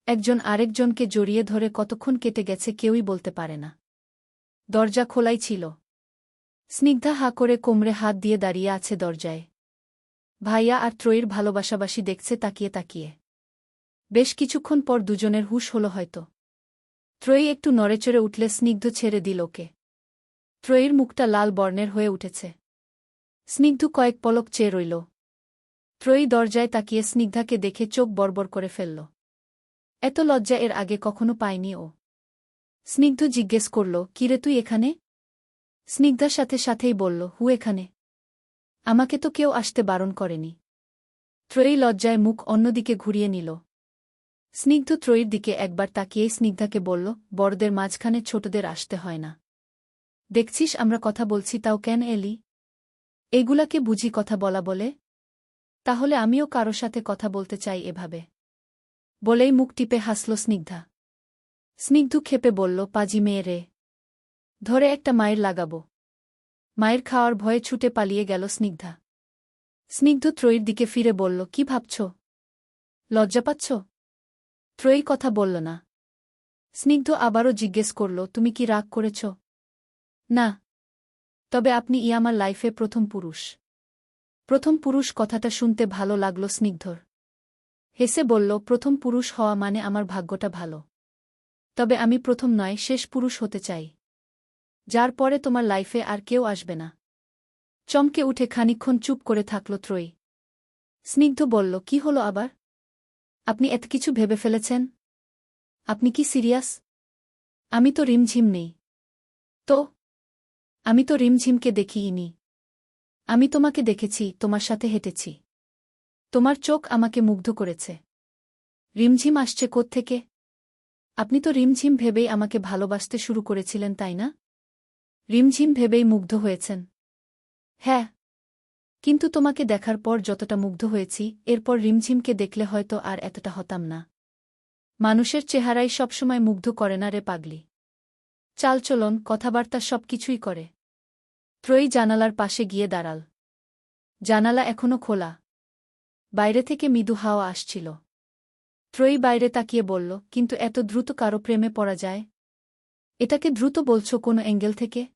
একজন আরেকজনকে জড়িয়ে ধরে কতক্ষণ কেটে গেছে কেউই বলতে পারে না। দরজা খোলাই ছিল। স্নিগ্ধা হাঁ করে কোমরে হাত দিয়ে দাঁড়িয়ে আছে দরজায়। ভাইয়া আর ত্রয়ীর ভালোবাসাবাসি দেখছে তাকিয়ে তাকিয়ে। বেশ কিছুক্ষণ পর দুজনের হুঁশ হল হয়তো। ত্রয়ী একটু নড়েচড়ে উঠলে স্নিগ্ধ ছেড়ে দিল ওকে। ত্রয়ীর মুখটা লাল বর্ণের হয়ে উঠেছে। স্নিগ্ধ কয়েক পলক চেয়ে রইল। ত্রয়ী দরজায় তাকিয়ে স্নিগ্ধাকে দেখে চোখ বড়বড় করে ফেলল। এত লজ্জা এর আগে কখনো পায়নি ও। স্নিগ্ধ জিজ্ঞেস করল, কিরে তুই এখানে? স্নিগ্ধার সাথে সাথেই বলল, হু এখানে। আমাকে তো কেউ আসতে বারণ করেনি। ত্রয়ী লজ্জায় মুখ অন্যদিকে ঘুরিয়ে নিল। স্নিগ্ধ ত্রয়ীর দিকে একবার তাকিয়েই স্নিগ্ধাকে বলল, বড়দের মাঝখানে ছোটদের আসতে হয় না। দেখছিস আমরা কথা বলছি তাও কেন এলি? এগুলাকে বুঝি কথা বলা বলে? তাহলে আমিও কারো সাথে কথা বলতে চাই এভাবে। বলেই মুখ টিপে হাসল স্নিগ্ধা। স্নিগ্ধ ক্ষেপে বলল, পাজি মেয়ে রে। ধরে একটা মায়ের লাগাবো। মায়ের খাওয়ার ভয়ে ছুটে পালিয়ে গেল স্নিগ্ধা। স্নিগ্ধ ত্রয়ীর দিকে ফিরে বলল, কি ভাবছ? লজ্জা পাচ্ছ? ত্রয়ী কথা বলল না। স্নিগ্ধ আবারও জিজ্ঞেস করল, তুমি কি রাগ করেছ? না। তবে আপনি আমার লাইফে প্রথম পুরুষ। প্রথম পুরুষ কথাটা শুনতে ভালো লাগল স্নিগ্ধর। হেসে বলল, প্রথম পুরুষ হওয়া মানে আমার ভাগ্যটা ভালো। তবে আমি প্রথম নয়, শেষ পুরুষ হতে চাই। যার পরে তোমার লাইফে আর কেউ আসবে না। চমকে উঠে খানিকক্ষণ চুপ করে থাকল ত্রয়ী। স্নিগ্ধ বলল, কি হলো আবার? আপনি এত কিছু ভেবে ফেলেছেন? আপনি কি সিরিয়াস? আমি তো রিমঝিম নেই। তো? আমি তো রিমঝিমকে দেখিইনি। আমি তোমাকে দেখেছি, তোমার সাথে হেঁটেছি। তোমার চোখ আমাকে মুগ্ধ করেছে। রিমঝিম আসছে কোত্থেকে? আপনি তো রিমঝিম ভেবেই আমাকে ভালোবাসতে শুরু করেছিলেন, তাই না? রিমঝিম ভেবেই মুগ্ধ হয়েছেন? হ্যাঁ। কিন্তু তোমাকে দেখার পর যতটা মুগ্ধ হয়েছি, এরপর রিমঝিমকে দেখলে হয়তো আর এতটা হতাম না। মানুষের চেহারাই সবসময় মুগ্ধ করে না রে পাগলি। চালচলন, কথাবার্তা সবকিছুই করে। ত্রয়ী জানালার পাশে গিয়ে দাঁড়াল। জানালা এখনো খোলা। বাইরে থেকে মৃদু হাওয়া আসছিল। ত্রয়ী বাইরে তাকিয়ে বলল, কিন্তু এত দ্রুত কারো প্রেমে পড়া যায়? এটাকে দ্রুত বলছ কোনো অ্যাঙ্গেল থেকে?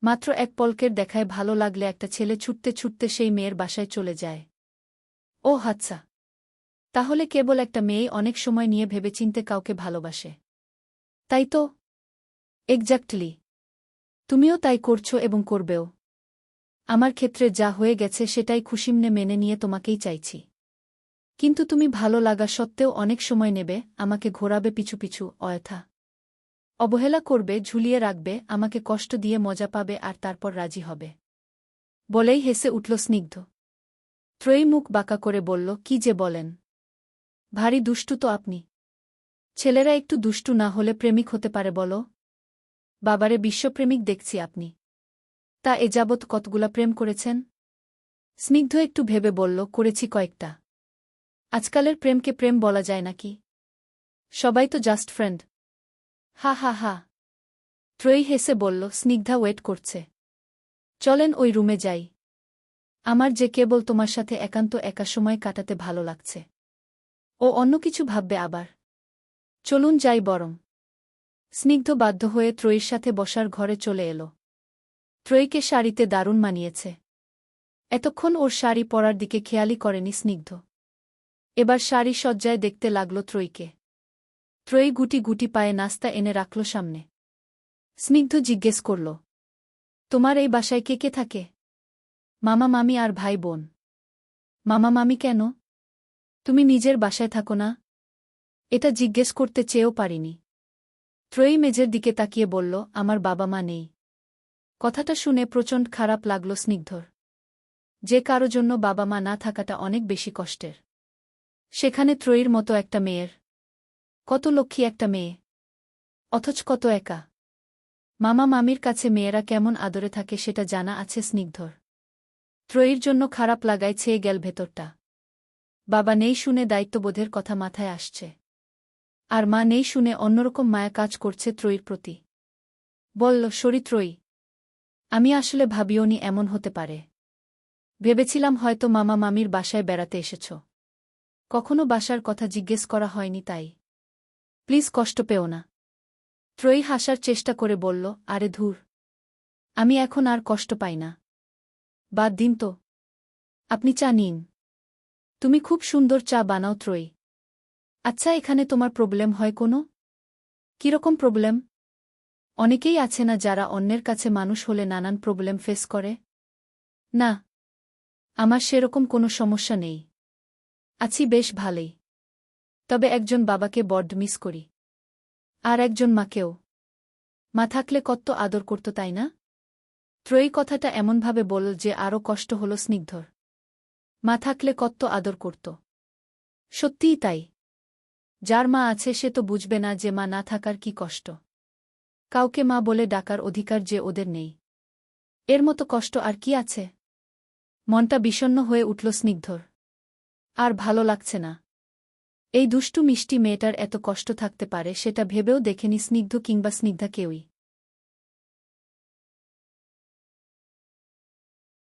মাত্র এক পলকের দেখায় ভালো লাগলে একটা ছেলে ছুটতে ছুটতে সেই মেয়ের বাসায় চলে যায়। ও আচ্ছা। তাহলে কেবল একটা মেয়েই অনেক সময় নিয়ে ভেবেচিন্তে কাউকে ভালোবাসে। তাই তো? এক্স্যাক্টলি। তুমিও তাই করছো এবং করবেও। আমার ক্ষেত্রে যা হয়ে গেছে সেটাই খুশিমনে মেনে নিয়ে তোমাকেই চাইছি। কিন্তু তুমি ভালো লাগা সত্ত্বেও অনেক সময় নেবে, আমাকে ঘোরাবে পিছু পিছু, অয়থা অবহেলা করবে, ঝুলিয়ে রাখবে, আমাকে কষ্ট দিয়ে মজা পাবে আর তারপর রাজি হবে। বলেই হেসে উঠল স্নিগ্ধ। ত্রয়ী মুখ বাঁকা করে বলল, কি যে বলেন! ভারী দুষ্টু তো আপনি। ছেলেরা একটু দুষ্টু না হলে প্রেমিক হতে পারে বলো? বাবারে, বিশ্বপ্রেমিক দেখছি আপনি। তা এ যাবৎ কতগুলা প্রেম করেছেন? স্নিগ্ধ একটু ভেবে বলল, করেছি কয়েকটা। আজকালের প্রেমকে প্রেম বলা যায় নাকি? সবাই তো জাস্ট ফ্রেন্ড। হা হা হা। ত্রয়ী হেসে বলল, স্নিগ্ধা ওয়েট করছে। চলেন ওই রুমে যাই। আমার যে কেবল তোমার সাথে একান্ত একা সময় কাটাতে ভালো লাগছে। ও অন্য কিছু ভাববে আবার। চলুন যাই বরং। স্নিগ্ধ বাধ্য হয়ে ত্রয়ীর সাথে বসার ঘরে চলে এল। ত্রয়ীকে শাড়িতে দারুণ মানিয়েছে। এতক্ষণ ওর শাড়ি পরার দিকে খেয়ালই করেনি স্নিগ্ধ। এবার শাড়ি সজ্জায় দেখতে লাগল ত্রয়ীকে। ত্রয়ী গুটি গুটি পায়ে নাস্তা এনে রাখল সামনে। স্নিগ্ধ জিজ্ঞেস করল, তোমার এই বাসায় কে কে থাকে? মামা মামি আর ভাই বোন। মামা মামি কেন? তুমি নিজের বাসায় থাকো না? এটা জিজ্ঞেস করতে চেয়েও পারিনি। ত্রয়ী মেঝের দিকে তাকিয়ে বলল, আমার বাবা মা নেই। কথাটা শুনে প্রচণ্ড খারাপ লাগল স্নিগ্ধর। যে কারো জন্য বাবা মা না থাকাটা অনেক বেশি কষ্টের। সেখানে ত্রয়ীর মতো একটা মেয়ের। কত লক্ষ্মী একটা মেয়ে। অথচ কত একা। মামা মামির কাছে মেয়েরা কেমন আদরে থাকে সেটা জানা আছে স্নিগ্ধর। ত্রয়ীর জন্য খারাপ লাগায় ছেয়ে গেল ভেতরটা। বাবা নেই শুনে দায়িত্ববোধের কথা মাথায় আসছে। আর মা নেই শুনে অন্যরকম মায়া কাজ করছে ত্রয়ীর প্রতি। বলল, সরি ত্রয়ী। আমি আসলে ভাবিওনি এমন হতে পারে। ভেবেছিলাম হয়তো মামা মামির বাসায় বেড়াতে এসেছ। কখনো বাসার কথা জিজ্ঞেস করা হয়নি তাই। প্লিজ কষ্ট পেও না। ত্রয়ী হাসার চেষ্টা করে বলল, আরে ধুর, আমি এখন আর কষ্ট পাই না। বাদ দিন তো। আপনি চা নিন। তুমি খুব সুন্দর চা বানাও ত্রয়ী। আচ্ছা, এখানে তোমার প্রবলেম হয় কোনো? কিরকম প্রবলেম? অনেকেই আছে না যারা অন্যের কাছে মানুষ হলে নানান প্রবলেম ফেস করে? না, আমার সেরকম কোনো সমস্যা নেই। আছি বেশ ভালোই। তবে একজন বাবাকে বড্ড মিস করি। আর একজন মাকেও। মা থাকলে কত আদর করত, তাই না? ত্রয়ী কথাটা এমনভাবে বলল যে আরও কষ্ট হল স্নিগ্ধর। মা থাকলে কত আদর করত। সত্যিই তাই। যার মা আছে সে তো বুঝবে না যে মা না থাকার কি কষ্ট। কাউকে মা বলে ডাকার অধিকার যে ওদের নেই। এর মতো কষ্ট আর কি আছে? মনটা বিষণ্ণ হয়ে উঠল স্নিগ্ধর। আর ভালো লাগছে না। এই দুষ্টু মিষ্টি মেয়েটার এত কষ্ট থাকতে পারে সেটা ভেবেও দেখেনি স্নিগ্ধ কিংবা স্নিগ্ধা কেউই।